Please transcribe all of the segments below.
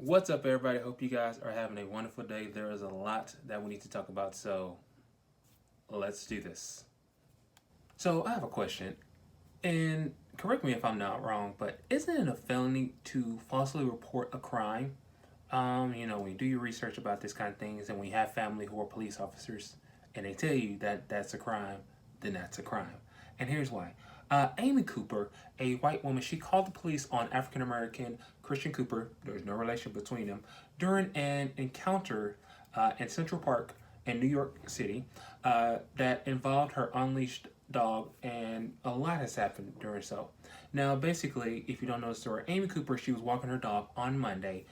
What's up, everybody? Hope you guys are having a wonderful day. There is a lot that we need to talk about, so let's do this. So, I have a question, and correct me if I'm not wrong, but isn't it a felony to falsely report a crime? When you do your research about this kind of things, and we have family who are police officers, and they tell you that that's a crime, then that's a crime. And here's why. Amy Cooper, a white woman, she called the police on African American Christian Cooper, there's no relation between them, during an encounter in Central Park in New York City that involved her unleashed dog, and a lot has happened during so. Now, basically, if you don't know the story, Amy Cooper, she was walking her dog on Monday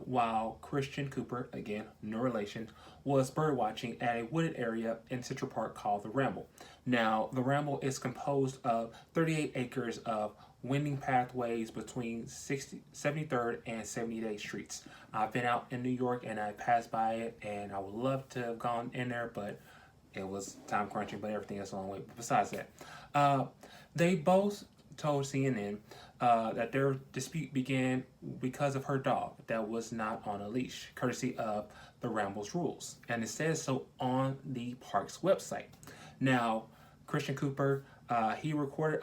while Christian Cooper, again, no relation, was bird watching at a wooded area in Central Park called the Ramble. Now, the Ramble is composed of 38 acres of winding pathways between 73rd and 78th Streets. I've been out in New York and I passed by it, and I would love to have gone in there, but it was time crunching, but everything else along the way. But besides that, they both told CNN that their dispute began because of her dog that was not on a leash, courtesy of the Ramble's rules. And it says so on the park's website. Now, Christian Cooper, he recorded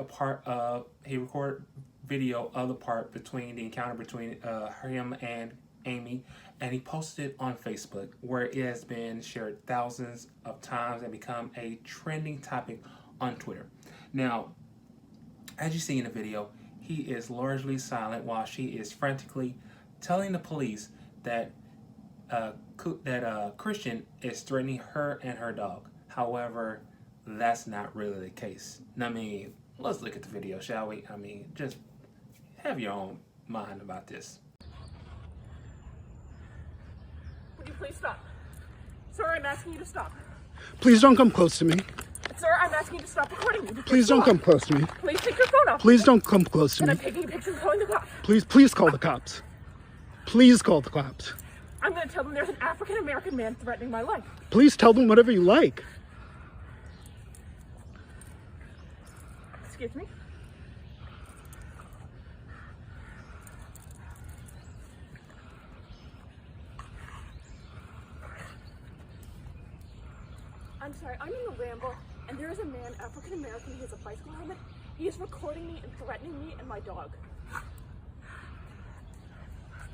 video of the part between the encounter between him and Amy, and he posted it on Facebook, where it has been shared thousands of times and become a trending topic on Twitter. Now, as you see in the video, he is largely silent while she is frantically telling the police that Christian is threatening her and her dog. However, that's not really the case. I mean, let's look at the video, shall we? I mean, just have your own mind about this. Would you please stop? Sir, I'm asking you to stop. Please don't come close to me. Sir, I'm asking you to stop recording me. Please don't come close to me. Please take your phone off. Please don't come close to And me. I'm taking a picture and calling the cops. Please call the cops. Please call the cops. I'm going to tell them there's an African American man threatening my life. Please tell them whatever you like. Excuse me? I'm sorry, I'm in the Ramble, and there is a man, African American, he has a bicycle helmet. He is recording me and threatening me and my dog.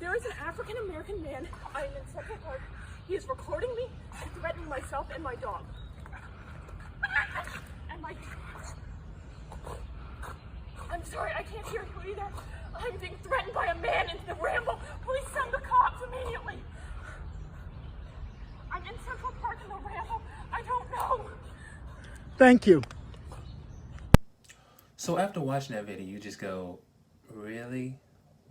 There is an African American man, I'm in Central Park. He is recording me and threatening myself and my dog. And my... I'm sorry, I can't hear you either. I'm being threatened by a man in the Ramble. Please send the cops immediately. I'm in Central Park in the Ramble. I don't know. Thank you. So after watching that video, you just go, really?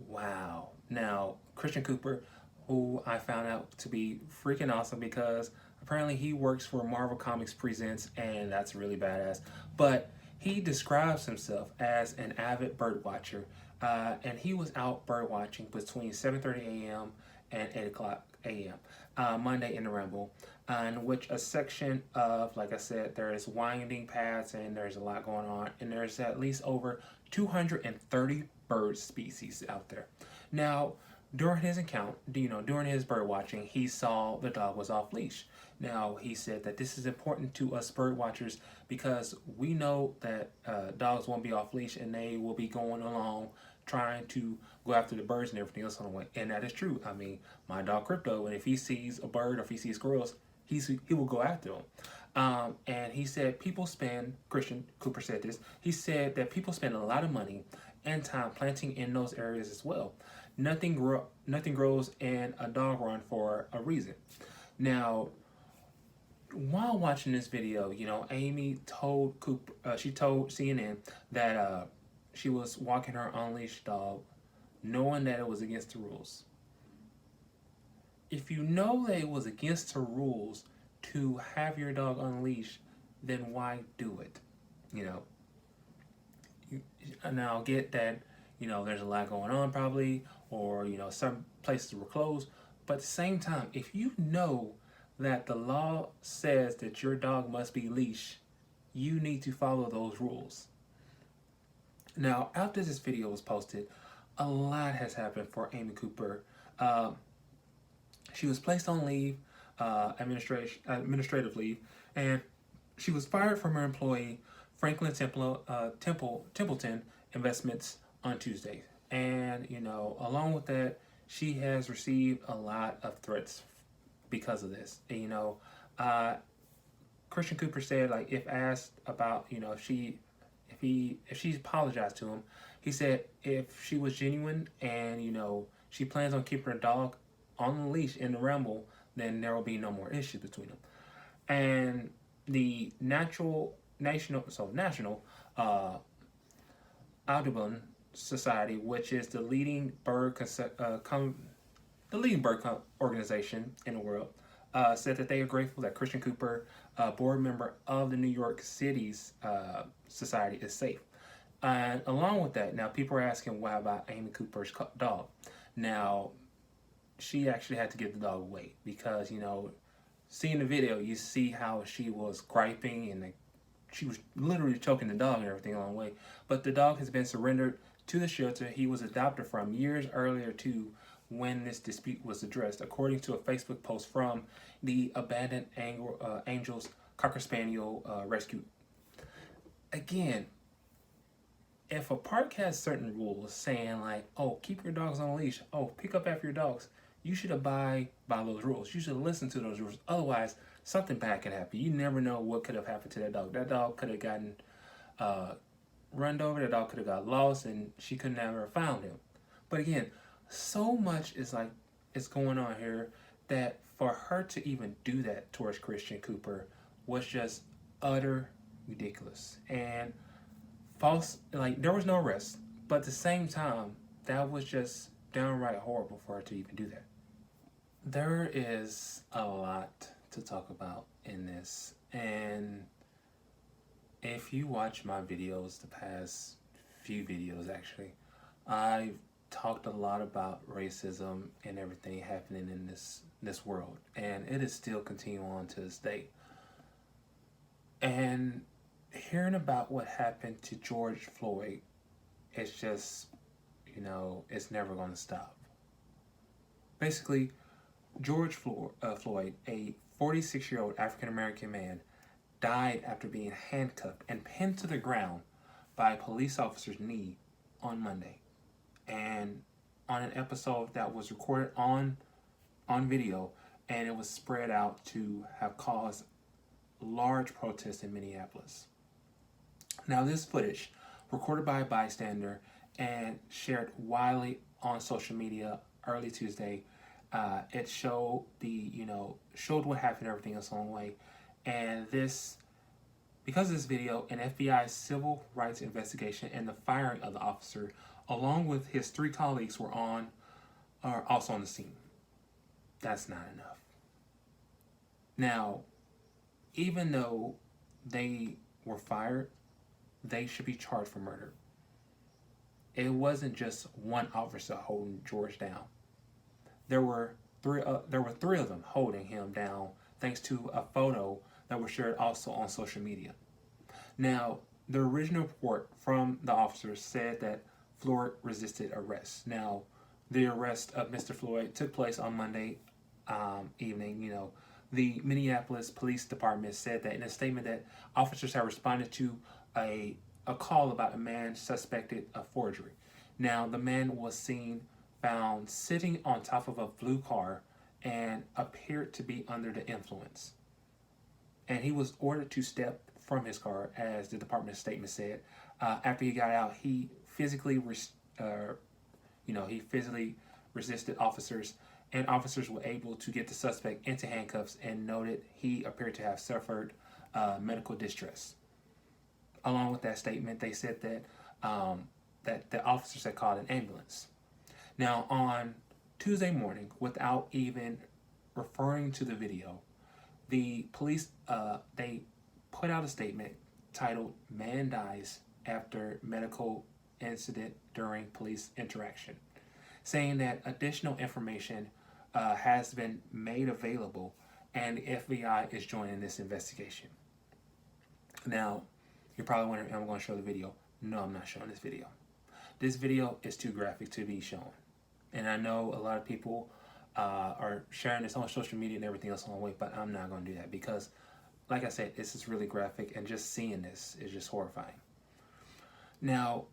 Wow. Now, Christian Cooper, who I found out to be freaking awesome because apparently he works for Marvel Comics Presents, and that's really badass. But he describes himself as an avid bird watcher, and he was out bird watching between 7:30 a.m. and 8 o'clock a.m. Monday in the Ramble, in which a section of, like I said, there is winding paths and there's a lot going on, and there's at least over 230 bird species out there. Now, during his during his bird watching, he saw the dog was off leash. Now, he said that this is important to us bird watchers because we know that dogs won't be off leash and they will be going along trying to go after the birds and everything else on the way. And that is true. I mean, my dog Crypto, and if he sees a bird or if he sees squirrels, he will go after them. And he said Christian Cooper said this, he said that people spend a lot of money and time planting in those areas as well. Nothing grows in a dog run for a reason. Now, while watching this video, Amy told she told CNN that she was walking her unleashed dog, knowing that it was against the rules. If you know that it was against the rules to have your dog unleashed, then why do it? And I'll get that, there's a lot going on probably, or, some places were closed. But at the same time, if you know that the law says that your dog must be leashed, you need to follow those rules. Now, after this video was posted, a lot has happened for Amy Cooper. She was placed on leave, administrative leave, and she was fired from her employee Franklin Templeton Investments on Tuesday. And along with that, she has received a lot of threats because of this. Christian Cooper said, like, if asked about if she apologized to him, he said if she was genuine and she plans on keeping her dog on the leash in the Ramble, then there will be no more issue between them. And the National Audubon Society, which is the leading bird organization in the world, said that they are grateful that Christian Cooper, a board member of the New York City's society, is safe. And along with that, now people are asking why about Amy Cooper's dog. Now, she actually had to give the dog away because, seeing the video, you see how she was griping and she was literally choking the dog and everything along the way. But the dog has been surrendered to the shelter he was adopted from years earlier to when this dispute was addressed, according to a Facebook post from the Abandoned Angels Cocker Spaniel Rescue. Again, if a park has certain rules saying like, oh, keep your dogs on a leash, oh, pick up after your dogs, you should abide by those rules. You should listen to those rules. Otherwise, something bad could happen. You never know what could have happened to that dog. That dog could have gotten run over. That dog could have got lost, and she could never have found him. But again, so much is going on here that for her to even do that towards Christian Cooper was just utter ridiculous and false. Like, there was no arrest, but at the same time, that was just downright horrible for her to even do that. There is a lot to talk about in this, and if you watch my videos, the past few videos actually, I've talked a lot about racism and everything happening in this world, and it is still continuing on to this day. And hearing about what happened to George Floyd, it's just, it's never going to stop. Basically, George Floyd, a 46-year-old African-American man, died after being handcuffed and pinned to the ground by a police officer's knee on Monday. And on an episode that was recorded on video, and it was spread out to have caused large protests in Minneapolis. Now, this footage, recorded by a bystander and shared widely on social media early Tuesday, it showed showed what happened and everything else along the way. And because of this video, an FBI civil rights investigation and the firing of the officer, along with his 3 colleagues, are also on the scene. That's not enough. Now, even though they were fired, they should be charged for murder. It wasn't just one officer holding George down. There were three of them holding him down, thanks to a photo that was shared also on social media. Now, the original report from the officers said that Floyd resisted arrest. Now, the arrest of Mr. Floyd took place on Monday evening. The Minneapolis Police Department said that in a statement that officers have responded to a call about a man suspected of forgery. Now, the man was found sitting on top of a blue car and appeared to be under the influence. And he was ordered to step from his car, as the department statement said. After he got out, he physically resisted officers, and officers were able to get the suspect into handcuffs and noted he appeared to have suffered medical distress. Along with that statement, they said that the officers had called an ambulance. Now, on Tuesday morning, without even referring to the video, the police they put out a statement titled "Man Dies After Medical Incident During Police Interaction," saying that additional information has been made available and the FBI is joining this investigation. Now, you're probably wondering, am I going to show the video? No, I'm not showing this video. This video is too graphic to be shown. And I know a lot of people are sharing this on social media and everything else along the way, but I'm not going to do that because, like I said, this is really graphic, and just seeing this is just horrifying. Now,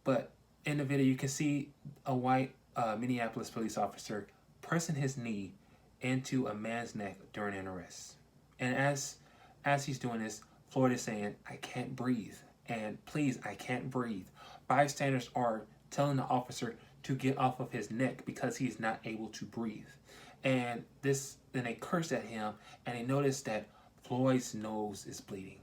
but in the video, you can see a white Minneapolis police officer pressing his knee into a man's neck during an arrest. And as he's doing this, Floyd is saying, "I can't breathe," and "Please, I can't breathe." Bystanders are telling the officer to get off of his neck because he's not able to breathe. And then they curse at him, and they notice that Floyd's nose is bleeding.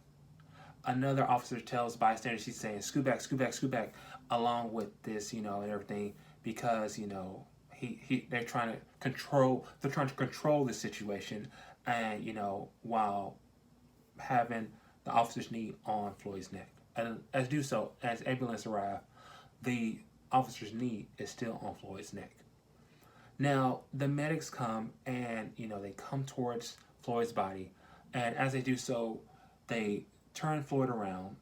Another officer tells bystanders, he's saying, "Scoot back, scoot back, scoot back," along with this, and everything, because, they're trying to control the situation, and, while having the officer's knee on Floyd's neck. And as ambulance arrive, the officer's knee is still on Floyd's neck. Now, the medics come, and, they come towards Floyd's body, and as they do so, they turn Floyd around,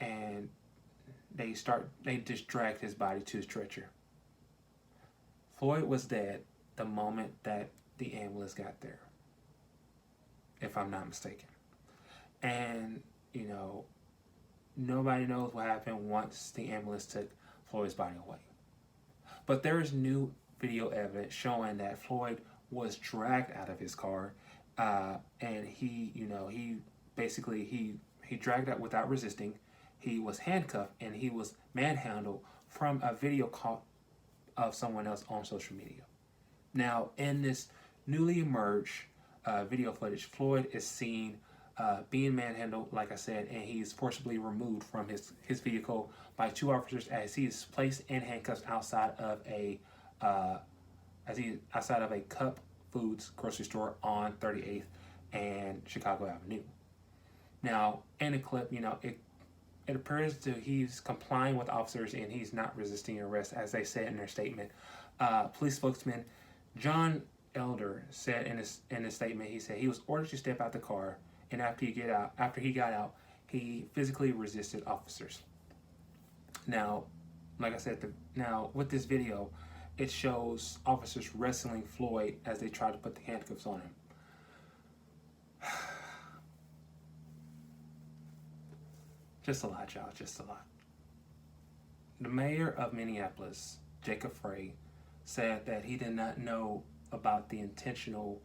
and they just dragged his body to his stretcher. Floyd was dead the moment that the ambulance got there, if I'm not mistaken. And, nobody knows what happened once the ambulance took Floyd's body away. But there is new video evidence showing that Floyd was dragged out of his car, and he dragged out without resisting. He was handcuffed, and he was manhandled from a video caught of someone else on social media. Now, in this newly emerged video footage, Floyd is seen being manhandled, like I said, and he's forcibly removed from his vehicle by two officers as he is placed in handcuffs outside of a Cup Foods grocery store on 38th and Chicago Avenue. Now, in the clip, it appears he's complying with officers and he's not resisting arrest, as they said in their statement. Police spokesman John Elder said in his statement, he said he was ordered to step out the car, and after he got out, he physically resisted officers. Now, like I said, with this video, it shows officers wrestling Floyd as they try to put the handcuffs on him. Just a lot, y'all, just a lot. The mayor of Minneapolis, Jacob Frey, said that he did not know about the intentional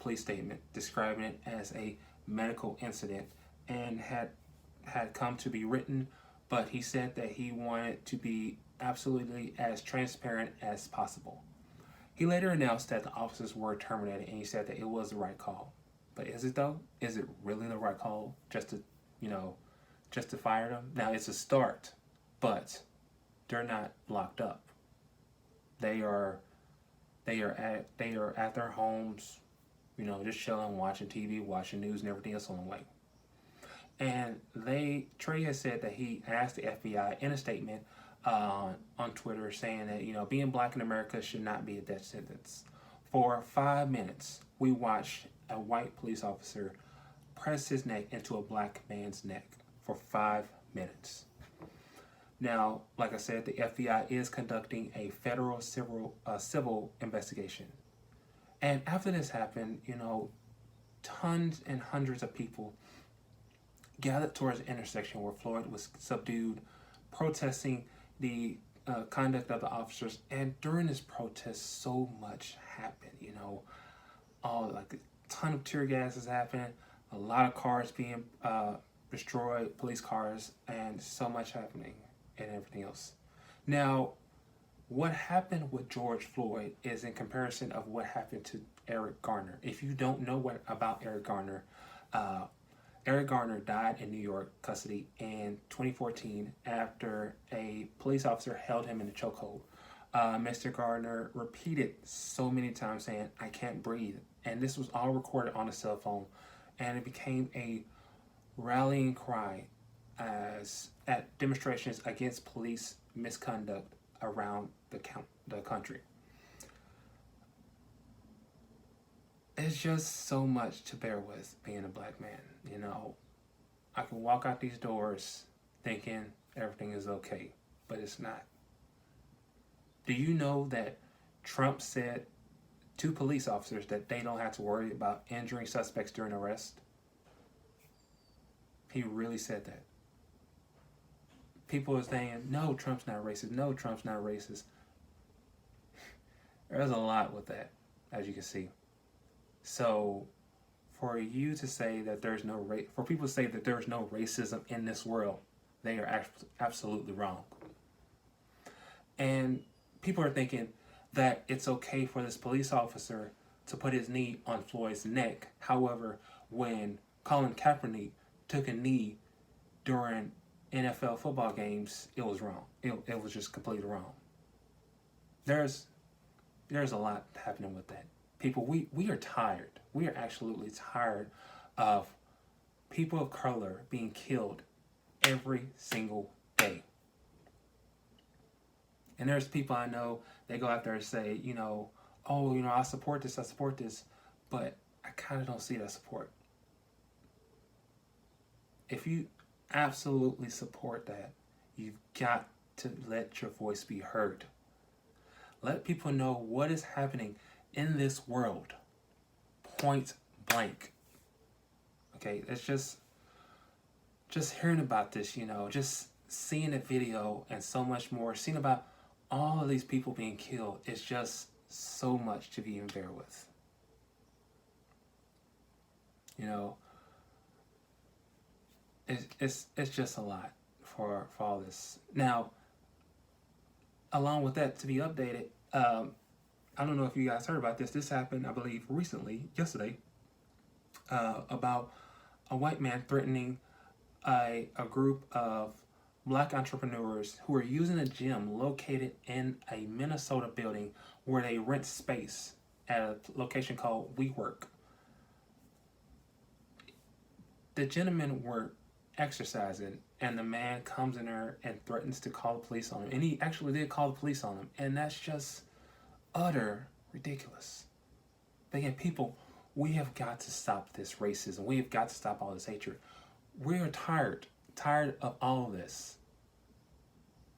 police statement describing it as a medical incident and had come to be written, but he said that he wanted to be absolutely as transparent as possible. He later announced that the officers were terminated, and he said that it was the right call. But is it though? Is it really the right call just to fire them? Now, it's a start, but they're not locked up. They are at their homes, just chilling, watching TV, watching news, and everything else on the way. And Trey has said that he asked the FBI in a statement on Twitter saying that being black in America should not be a death sentence. For 5 minutes, we watched a white police officer press his neck into a black man's neck for 5 minutes. Now, like I said, the FBI is conducting a federal civil investigation. And after this happened, tons and hundreds of people gathered towards the intersection where Floyd was subdued, protesting the conduct of the officers. And during this protest, so much happened, a ton of tear gas is happening, a lot of cars being destroyed, police cars, and so much happening and everything else. Now, what happened with George Floyd is in comparison of what happened to Eric Garner. If you don't know about Eric Garner died in New York custody in 2014 after a police officer held him in a chokehold. Mr. Garner repeated so many times saying, "I can't breathe." And this was all recorded on a cell phone. And it became a rallying cry at demonstrations against police misconduct around the country. It's just so much to bear with being a black man. I can walk out these doors thinking everything is okay, but it's not. Do you know that Trump said to police officers that they don't have to worry about injuring suspects during arrest? He really said that. People are saying, no, Trump's not racist. No, Trump's not racist. There's a lot with that, as you can see. So, for you to say that there's no for people to say that there's no racism in this world, they are absolutely wrong. And people are thinking that it's okay for this police officer to put his knee on Floyd's neck. However, when Colin Kaepernick took a knee during NFL football games, it was wrong. It was just completely wrong. There's a lot happening with that. People, we are tired. We are absolutely tired of people of color being killed every single day. And there's people I know, they go out there and say, oh, I support this, but I kind of don't see that support. If you absolutely support that, you've got to let your voice be heard. Let people know what is happening in this world, point blank. Okay, it's just hearing about this, just seeing a video and so much more, seeing about all of these people being killed, is just so much to be in bear with. It's just a lot for all this. Now, along with that, to be updated, I don't know if you guys heard about this. This happened, I believe, yesterday, about a white man threatening a group of black entrepreneurs who are using a gym located in a Minnesota building where they rent space at a location called WeWork. The gentlemen were exercising, and the man comes in there and threatens to call the police on him. And he actually did call the police on him. And that's just utter ridiculous. But again, people, we have got to stop this racism. We have got to stop all this hatred. We are tired of all of this.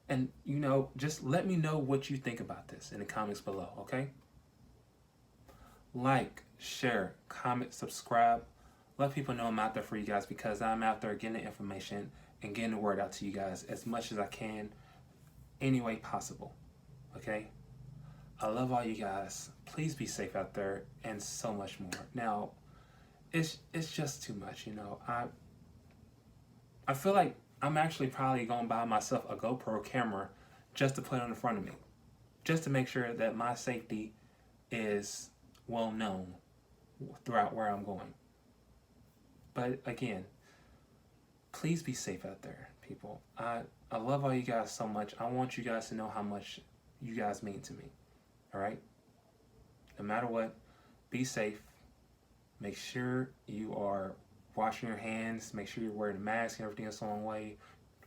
And, just let me know what you think about this in the comments below, okay? Like, share, comment, subscribe. Let people know I'm out there for you guys, because I'm out there getting the information and getting the word out to you guys as much as I can, any way possible, okay? I love all you guys. Please be safe out there, and so much more. Now, it's just too much, I feel like I'm actually probably going to buy myself a GoPro camera just to put on in front of me, just to make sure that my safety is well known throughout where I'm going. But again, please be safe out there, people. I love all you guys so much. I want you guys to know how much you guys mean to me. All right? No matter what, be safe. Make sure you are washing your hands. Make sure you're wearing a mask and everything else along the way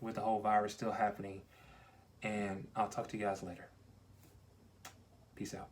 with the whole virus still happening. And I'll talk to you guys later. Peace out.